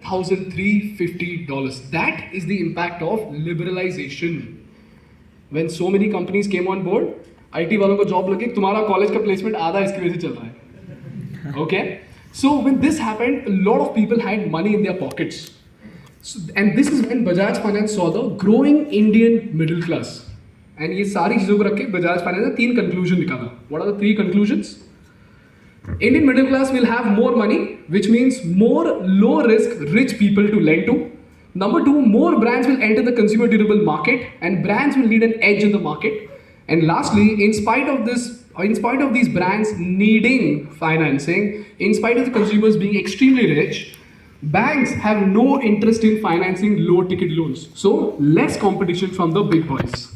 $8,350. That is the impact of liberalization. When so many companies came on board, IT वालों को job लगी, तुम्हारा college का placement आधा इसकी वजह से चल रहा है. Okay? So when this happened, a lot of people had money in their pockets. So, and this is when Bajaj Finance saw the growing Indian middle class. And ये सारी चीज़ों को रख के Bajaj Finance ने 3 conclusion निकाला. What are the 3 conclusions? Indian middle class will have more money, which means more low-risk rich people to lend to. Number 2, more brands will enter the consumer durable market, and brands will need an edge in the market. And lastly, in spite of these brands needing financing, in spite of the consumers being extremely rich, banks have no interest in financing low-ticket loans. So less competition from the big boys.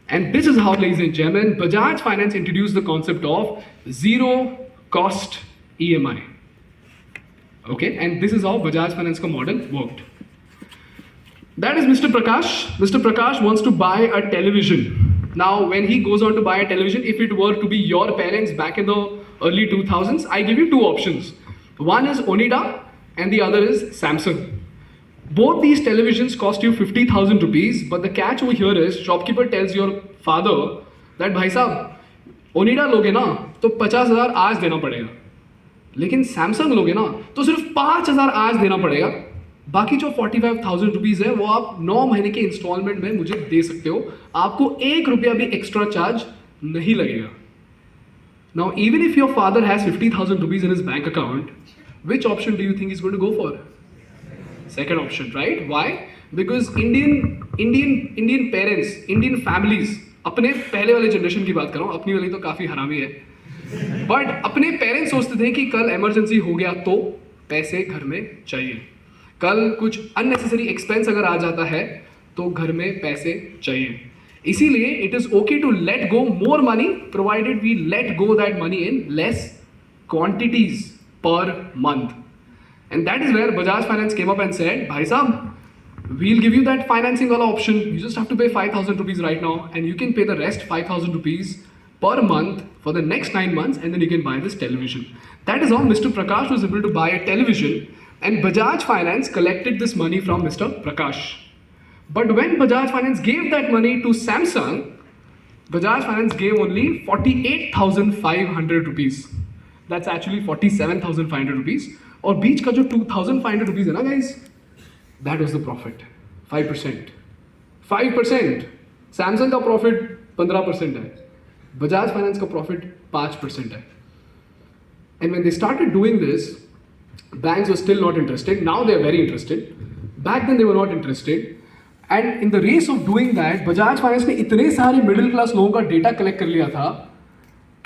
And this is how, ladies and gentlemen, Bajaj Finance introduced the concept of zero-cost EMI. Okay, and this is how Bajaj Finance ka model worked. That is Mr. Prakash. Mr. Prakash wants to buy a television. Now, when he goes on to buy a television, if it were to be your parents back in the early 2000s, I give you 2 options. One is Onida and the other is Samsung. Both these televisions cost you 50,000 rupees, but the catch over here is shopkeeper tells your father that भाई साहब ओनिडा लोगे ना तो 50,000 आज देना पड़ेगा, लेकिन Samsung लोगे ना तो सिर्फ 5,000 आज देना पड़ेगा, बाकी जो 45,000 रुपीज़ है वो आप 9 महीने के इंस्टॉलमेंट में मुझे दे सकते हो, आपको 1 रुपया भी एक्स्ट्रा चार्ज नहीं लगेगा. Now, even if your father has 50,000 rupees in his bank account, which option do you think he's going to go for? Second option, right? Why? Because Indian parents, Indian families, अपने पहले वाले generation की बात कर रहा हूँ, अपनी वाली तो काफ़ी हरामी है, बट अपने पेरेंट्स सोचते थे कि कल इमरजेंसी हो गया तो पैसे घर में चाहिए, कल कुछ अननेसेसरी एक्सपेंस अगर आ जाता है तो घर में पैसे चाहिए. इसीलिए it is okay to let go more money provided we let go that money in less quantities per month. And that is where Bajaj Finance came up and said, Bhai Sahab, we'll give you that financing wala option. You just have to pay 5,000 rupees right now and you can pay the rest 5,000 rupees per month for the next 9 months and then you can buy this television. That is how Mr. Prakash was able to buy a television and Bajaj Finance collected this money from Mr. Prakash. But when Bajaj Finance gave that money to Samsung, Bajaj Finance gave only 48,500 rupees. That's actually 47,500 rupees. और बीच का जो 2,500 rupees है ना guys, that was the profit. 5%. Samsung का profit 15% है, Bajaj Finance का profit 5% है. And when they started doing this, banks were still not interested. Now they are very interested. Back then they were not interested. And in the race of doing that, Bajaj Finance ने इतने सारे middle class लोगों का data collect कर लिया था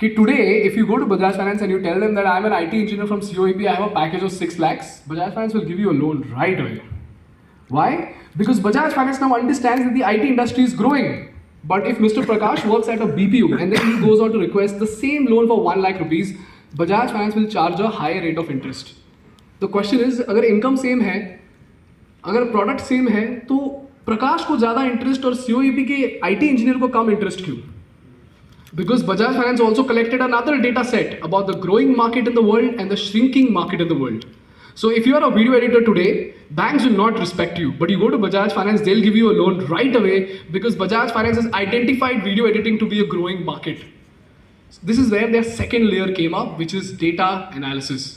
कि today, if you go to Bajaj Finance and you tell them that I'm an IT engineer from COEP, I have a package of 6 lakhs, Bajaj Finance will give you a loan right away. Why? Because Bajaj Finance now understands that the IT industry is growing. But if Mr. Prakash works at a BPO and then he goes on to request the same loan for 1 lakh rupees, Bajaj Finance will charge a higher rate of interest. The question is, अगर income same है, अगर product same है, तो प्रकाश को ज़्यादा interest और COEP के IT engineer को कम interest क्यों? Because Bajaj Finance also collected another data set about the growing market in the world and the shrinking market in the world. So if you are a video editor today, banks will not respect you. But you go to Bajaj Finance, they'll give you a loan right away because Bajaj Finance has identified video editing to be a growing market. So this is where their second layer came up, which is data analysis.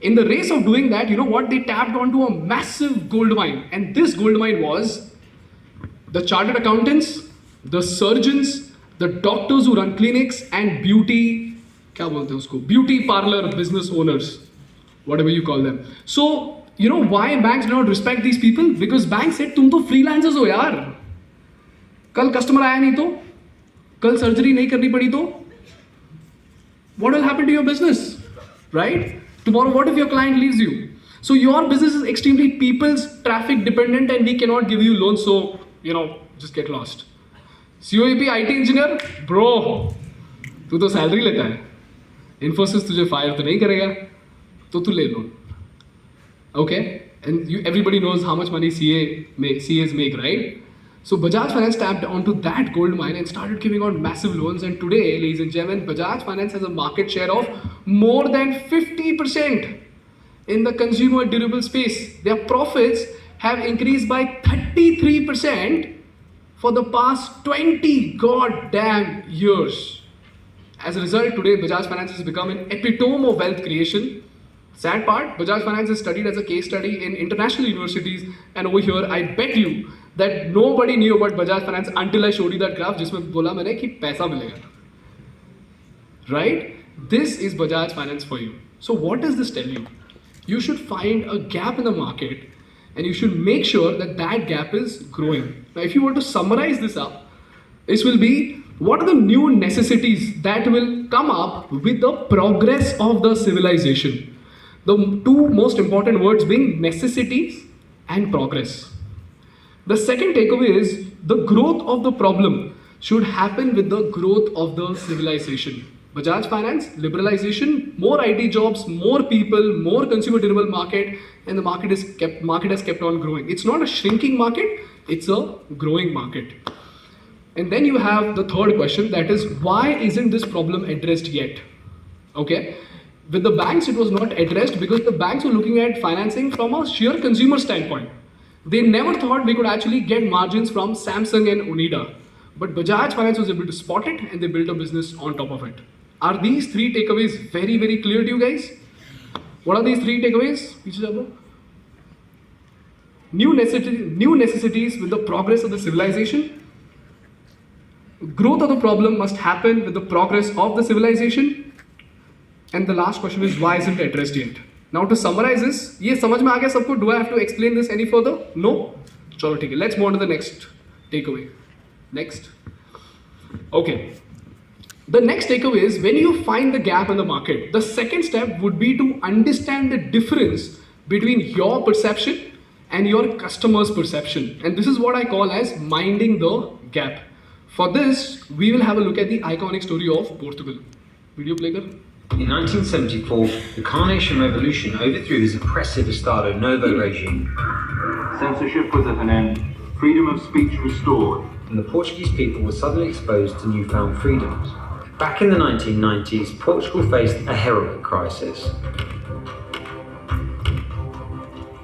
In the race of doing that, you know what? They tapped onto a massive gold mine. And this gold mine was the chartered accountants, the surgeons, the doctors who run clinics and beauty parlor business owners, whatever you call them. So, you know why banks do not respect these people? Because banks said, तुम तो freelancers हो यार, कल customer आया नहीं तो, कल surgery नहीं करनी पड़ी तो, what will happen to your business, right? Tomorrow, what if your client leaves you? So your business is extremely people's traffic dependent and we cannot give you loans, so, you know, just get lost. COEP IT engineer bro, तू तो salary लेता है, इन्फोसिस तुझे fire तो नहीं करेगा, तो तू ले loan. Okay, and everybody knows how much money CAs make, right? So Bajaj Finance tapped onto that gold mine and started giving out massive loans. And today, ladies and gentlemen, Bajaj Finance has a market share of more than 50%. in the consumer durable space. Their profits have increased by 33% for the past 20 goddamn years. As a result, today Bajaj Finance has become an epitome of wealth creation. Sad part, Bajaj Finance is studied as a case study in international universities, and over here, I bet you that nobody knew about Bajaj Finance until I showed you that graph जिसमें बोला मैंने कि पैसा मिलेगा. Right? This is Bajaj Finance for you. So what does this tell you? You should find a gap in the market and you should make sure that that gap is growing. Now, if you want to summarize this up, this will be what are the new necessities that will come up with the progress of the civilization. The two most important words being necessities and progress. The second takeaway is the growth of the problem should happen with the growth of the civilization. Bajaj Finance, liberalization, more IT jobs, more people, more consumer durable market, and the market has kept on growing. It's not a shrinking market, it's a growing market. And then you have the third question, that is, why isn't this problem addressed yet? Okay, with the banks it was not addressed because the banks were looking at financing from a sheer consumer standpoint. They never thought we could actually get margins from Samsung and Oneida. But Bajaj Finance was able to spot it and they built a business on top of it. Are these three takeaways very, very clear to you guys? What are these three takeaways? New necessities with the progress of the civilization. Growth of the problem must happen with the progress of the civilization. And the last question is, why isn't it addressed yet? Now to summarize this, ये समझ में आ गया सबको? Do I have to explain this any further? No? चलो ठीक है. Let's move on to the next takeaway. Next. Okay. The next takeaway is when you find the gap in the market, the second step would be to understand the difference between your perception and your customer's perception. And this is what I call as minding the gap. For this, we will have a look at the iconic story of Portugal. Video play kar. In 1974, the Carnation Revolution overthrew his oppressive Estado Novo regime. Censorship was at an end, freedom of speech restored, And the Portuguese people were suddenly exposed to newfound freedoms. Back in the 1990s, Portugal faced a heroin crisis.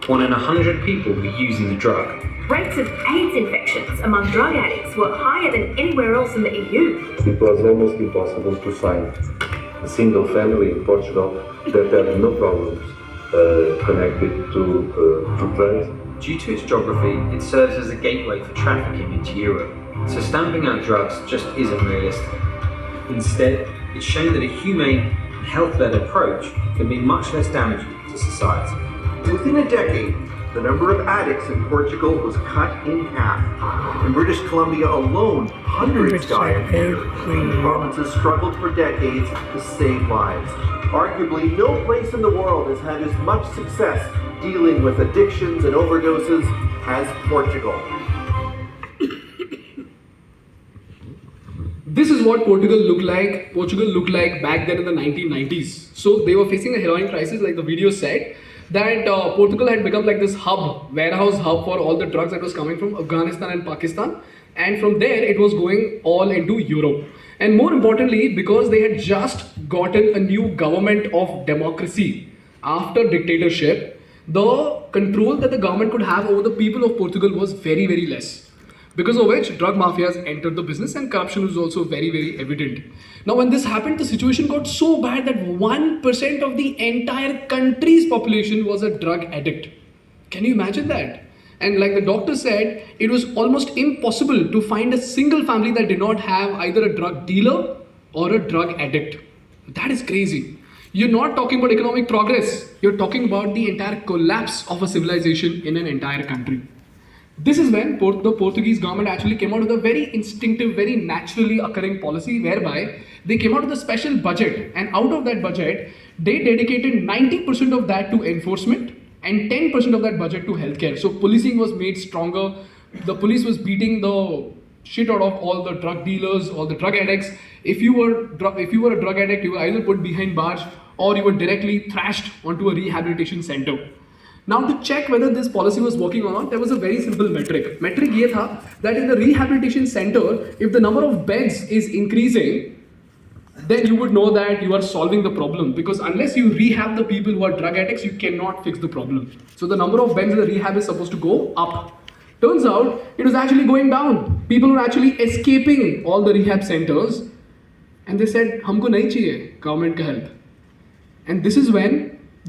1 in 100 people were using the drug. Rates of AIDS infections among drug addicts were higher than anywhere else in the EU. It was almost impossible to find a single family in Portugal that had no problems connected to drugs. Due to its geography, it serves as a gateway for trafficking into Europe. So stamping out drugs just isn't realistic. Instead, it's shown that a humane and health-led approach can be much less damaging to society. Within a decade, the number of addicts in Portugal was cut in half. In British Columbia alone, hundreds died of AIDS. The provinces struggled for decades to save lives. Arguably, no place in the world has had as much success dealing with addictions and overdoses as Portugal. This is what Portugal looked like back then in the 1990s. So they were facing a heroin crisis, like the video said, that Portugal had become like this warehouse hub for all the drugs that was coming from Afghanistan and Pakistan. And from there, it was going all into Europe. And more importantly, because they had just gotten a new government of democracy after dictatorship, the control that the government could have over the people of Portugal was very, very less. Because of which drug mafias entered the business and corruption was also very, very evident. Now when this happened, the situation got so bad that 1% of the entire country's population was a drug addict. Can you imagine that? And like the doctor said, it was almost impossible to find a single family that did not have either a drug dealer or a drug addict. That is crazy. You're not talking about economic progress. You're talking about the entire collapse of a civilization in an entire country. This is when the Portuguese government actually came out with a very instinctive, very naturally occurring policy whereby they came out with a special budget, and out of that budget, they dedicated 90% of that to enforcement and 10% of that budget to healthcare. So policing was made stronger. The police was beating the shit out of all the drug dealers, all the drug addicts. If you were a drug addict, you were either put behind bars or you were directly thrashed onto a rehabilitation center. Now to check whether this policy was working or not, there was a very simple metric. Metric ये था that in the rehabilitation center, if the number of beds is increasing, then you would know that you are solving the problem. Because unless you rehab the people who are drug addicts, you cannot fix the problem. So the number of beds in the rehab is supposed to go up. Turns out it was actually going down. People were actually escaping all the rehab centers, and they said, "हमको नहीं चाहिए government का help." And this is when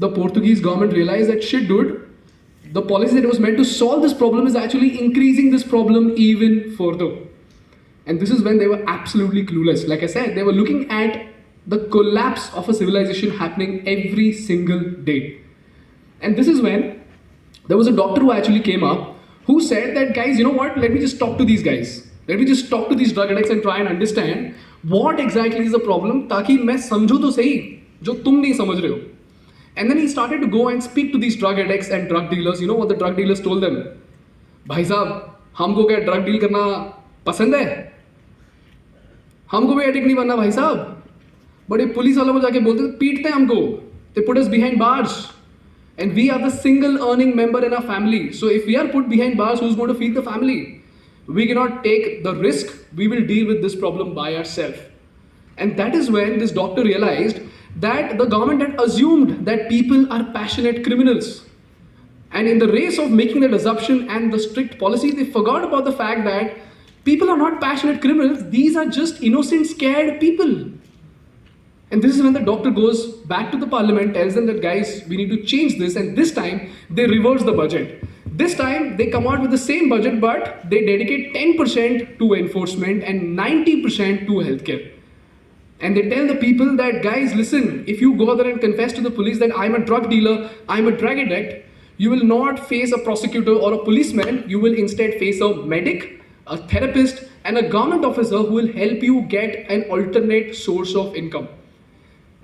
the Portuguese government realized that shit, dude, the policy that was meant to solve this problem is actually increasing this problem even further. And this is when they were absolutely clueless. Like I said, they were looking at the collapse of a civilization happening every single day. And this is when there was a doctor who actually came up who said that, guys, you know what, let me just talk to these guys. Let me just talk to these drug addicts and try and understand what exactly is the problem, ताकि मैं समझूं तो सही जो तुम नहीं समझ रहे हो. And then he started to go and speak to these drug addicts and drug dealers. You know what the drug dealers told them? भाई साहब, हमको क्या ड्रग डील करना पसंद है? हमको भी एडिक्ट नहीं बनना भाई साहब. बड़े पुलिस वालों को जाके बोलते पीटते हैं हमको. They put us behind bars. And we are the single earning member in our family. So if we are put behind bars, who's going to feed the family? We cannot take the risk. We will deal with this problem by ourselves. And that is when this doctor realized that the government had assumed that people are passionate criminals. And in the race of making that assumption and the strict policy, they forgot about the fact that people are not passionate criminals. These are just innocent, scared people. And this is when the doctor goes back to the parliament, tells them that, guys, we need to change this. And this time, they reverse the budget. This time, they come out with the same budget, but they dedicate 10% to enforcement and 90% to healthcare. And they tell the people that, guys, listen, if you go there and confess to the police that I'm a drug dealer, I'm a drug addict, you will not face a prosecutor or a policeman. You will instead face a medic, a therapist, and a government officer who will help you get an alternate source of income.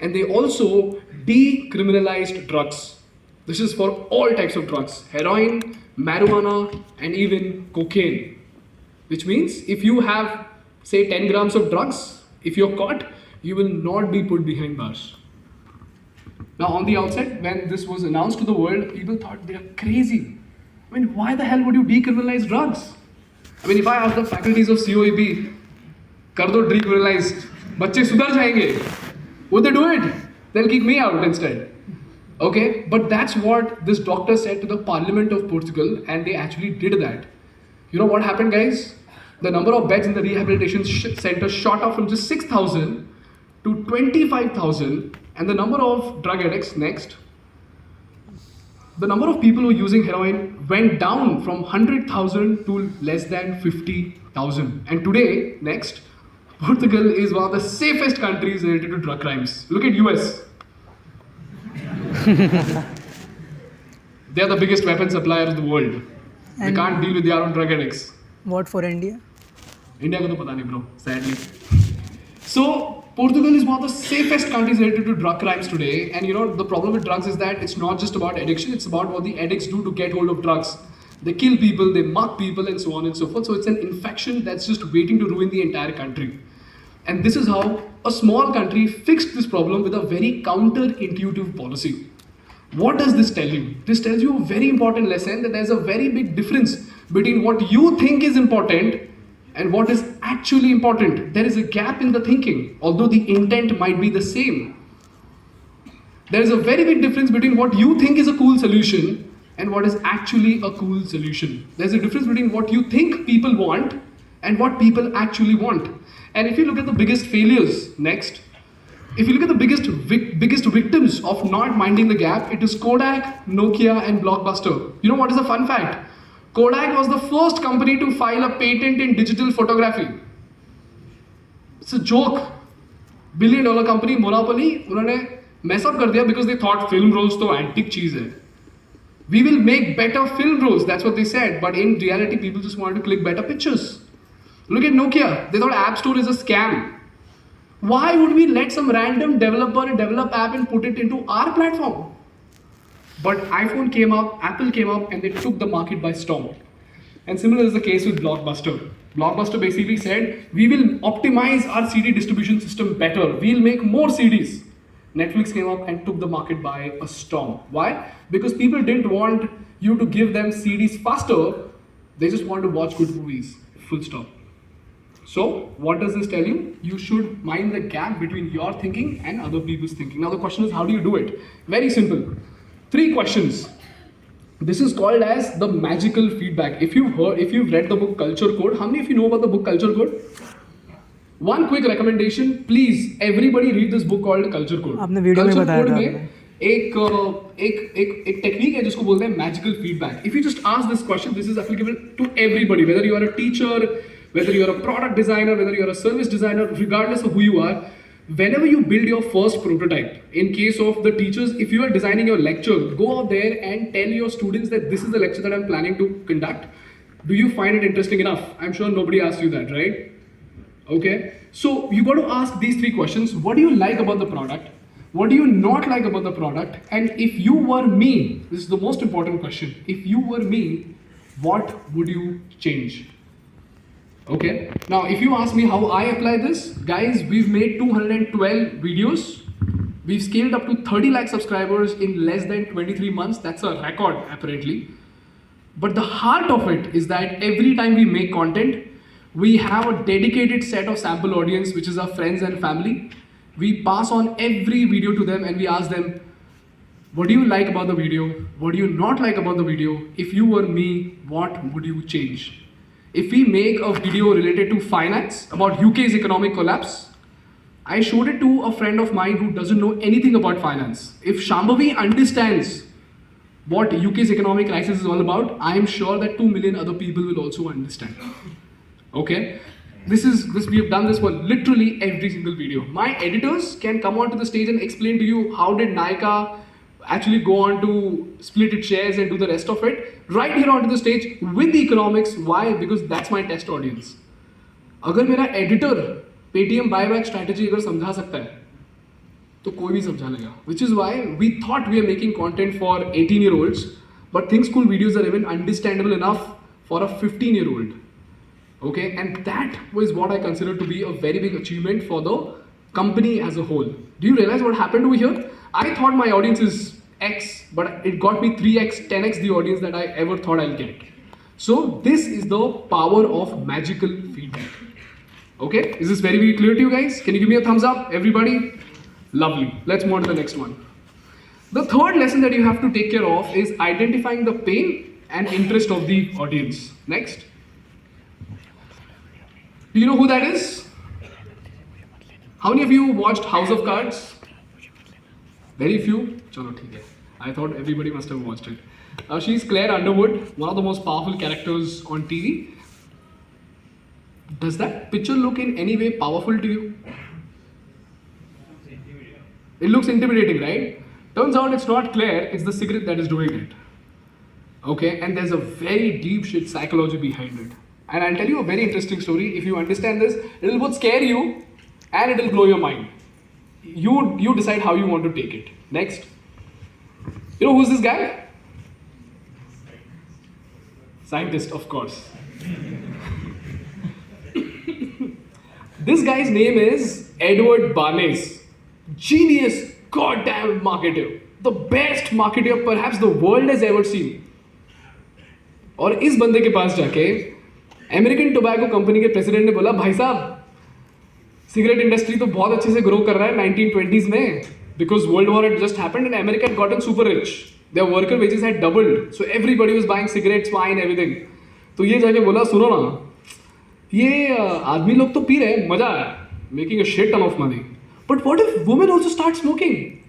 And they also decriminalized drugs. This is for all types of drugs: heroin, marijuana, and even cocaine. Which means if you have, say, 10 grams of drugs, if you're caught, you will not be put behind bars. Now, on the outset, when this was announced to the world, people thought they are crazy. I mean, why the hell would you decriminalize drugs? I mean, if I ask the faculties of COEP, कर दो decriminalized, बच्चे सुधर जाएंगे. Would they do it? They'll kick me out instead. Okay, but that's what this doctor said to the Parliament of Portugal, and they actually did that. You know what happened, guys? The number of beds in the rehabilitation center shot up from just 6,000 to 25,000, and the number of drug addicts next. The number of people who are using heroin went down from 100,000 to less than 50,000. And today, next, Portugal is one of the safest countries related to drug crimes. Look at US. They are the biggest weapon supplier of the world. They can't deal with their own drug addicts. What for India? India को तो पता नहीं bro, sadly. So Portugal is one of the safest countries related to drug crimes today. And you know, the problem with drugs is that it's not just about addiction, it's about what the addicts do to get hold of drugs. They kill people, they muck people, and so on and so forth. So it's an infection that's just waiting to ruin the entire country. And this is how a small country fixed this problem with a very counterintuitive policy. What does this tell you? This tells you a very important lesson, that there's a very big difference between what you think is important and what is actually important. There is a gap in the thinking, although the intent might be the same. There is a very big difference between what you think is a cool solution and what is actually a cool solution. There's a difference between what you think people want and what people actually want. And if you look at the biggest failures next, if you look at the biggest victims of not minding the gap, it is Kodak, Nokia, and Blockbuster. You know what is a fun fact? Kodak was the first company to file a patent in digital photography. It's a joke. $1 billion company, Monopoly, उन्होंने mess up कर दिया because they thought film rolls तो antique चीज है. We will make better film rolls, that's what they said. But in reality, people just wanted to click better pictures. Look at Nokia. They thought App Store is a scam. Why would we let some random developer develop app and put it into our platform? But iPhone came up, Apple came up, and they took the market by storm. And similar is the case with Blockbuster. Blockbuster basically said, we will optimize our CD distribution system better. We'll make more CDs. Netflix came up and took the market by a storm. Why? Because people didn't want you to give them CDs faster. They just wanted to watch good movies. Full stop. So what does this tell you? You should mind the gap between your thinking and other people's thinking. Now the question is, how do you do it? Very simple. 3 questions. This is called as the magical feedback. If you've read the book Culture Code, how many of you know about the book Culture Code? One quick recommendation, please, everybody read this book called Culture Code. आपने video में Culture बताया Code था में एक technique है जिसको बोलते हैं magical feedback. If you just ask this question, this is applicable to everybody, whether you are a teacher, whether you are a product designer, whether you are a service designer, regardless of who you are. Whenever you build your first prototype, in case of the teachers, if you are designing your lecture, go out there and tell your students that this is the lecture that I'm planning to conduct. Do you find it interesting enough? I'm sure nobody asked you that, right? Okay. So you got to ask these 3 questions. What do you like about the product? What do you not like about the product? And if you were me, this is the most important question. If you were me, what would you change? Okay. Now, if you ask me how I apply this, guys, we've made 212 videos. We've scaled up to 30 lakh subscribers in less than 23 months. That's a record, apparently. But the heart of it is that every time we make content, we have a dedicated set of sample audience, which is our friends and family. We pass on every video to them and we ask them, what do you like about the video? What do you not like about the video? If you were me, what would you change? If we make a video related to finance, about UK's economic collapse, I showed it to a friend of mine who doesn't know anything about finance. If Shambhavi understands what UK's economic crisis is all about, I am sure that 2 million other people will also understand. Okay? We have done this for literally every single video. My editors can come onto the stage and explain to you how did Nykaa actually go on to split its shares and do the rest of it right here onto the stage with the economics. Why? Because that's my test audience. अगर मेरा editor Paytm buyback strategy अगर समझा सकता है तो कोई भी समझा लेगा. Which is why we thought we are making content for 18-year-olds, but Think School videos are even understandable enough for a 15-year-old. Okay, and that was what I consider to be a very big achievement for the company as a whole. Do you realize what happened over here? I thought my audience is X, but it got me 3x, 10x the audience that I ever thought I'll get. So this is the power of magical feedback. Okay, is this very, very clear to you guys? Can you give me a thumbs up, everybody? Lovely. Let's move on to the next one. The third lesson that you have to take care of is identifying the pain and interest of the audience. Next. Do you know who that is? How many of you watched House of Cards? Very few? Chalo, theek hai. I thought everybody must have watched it. She's Claire Underwood, one of the most powerful characters on TV. Does that picture look in any way powerful to you? It looks intimidating, right? Turns out it's not Claire, it's the cigarette that is doing it. Okay, and there's a very deep shit psychology behind it. And I'll tell you a very interesting story. If you understand this, it'll both scare you and it'll blow your mind. You decide how you want to take it. Next. You know who's this guy? Scientist, of course. This guy's name is Edward Bernays. Genius, goddamn marketer. The best marketer perhaps the world has ever seen. और इस बंदे के पास जाके American tobacco company के president ने बोला, भाई साहब सिगरेट इंडस्ट्री तो बहुत अच्छे से ग्रो कर रहा है 1920s में, because World War had just happened and America had gotten super rich. Their worker wages had doubled, so everybody was buying cigarettes, wine, everything. तो ये जाके बोला, सुनो ना, ये आदमी लोग तो पी रहे हैं, मजा आया, making a shit ton of money. But what if women also start smoking?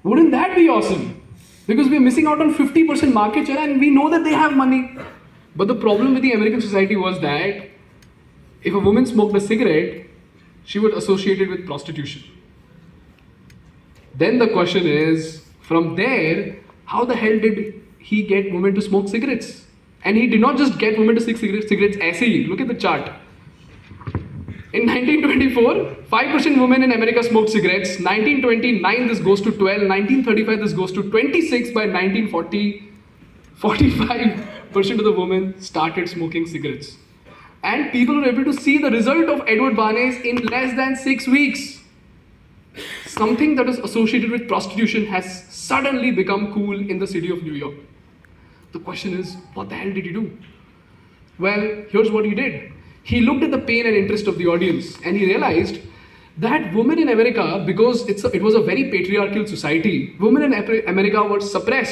Wouldn't that be awesome? Because we're missing out on 50% market share and we know that they have money. But the problem with the American society was that if a woman smoked a cigarette, she would associate it with prostitution. Then the question is, from there, how the hell did he get women to smoke cigarettes? And he did not just get women to smoke cigarettes aise hi. Look at the chart. In 1924, 5% women in America smoked cigarettes. 1929, this goes to 12. 1935, this goes to 26. By 1940, 45% of the women started smoking cigarettes. And people were able to see the result of Edward Bernays in less than 6 weeks. Something that is associated with prostitution has suddenly become cool in the city of New York. The question is, what the hell did he do? Well, here's what he did. he looked at the pain and interest of the audience and he realized that women in America, because it was a very patriarchal society, women in America were suppressed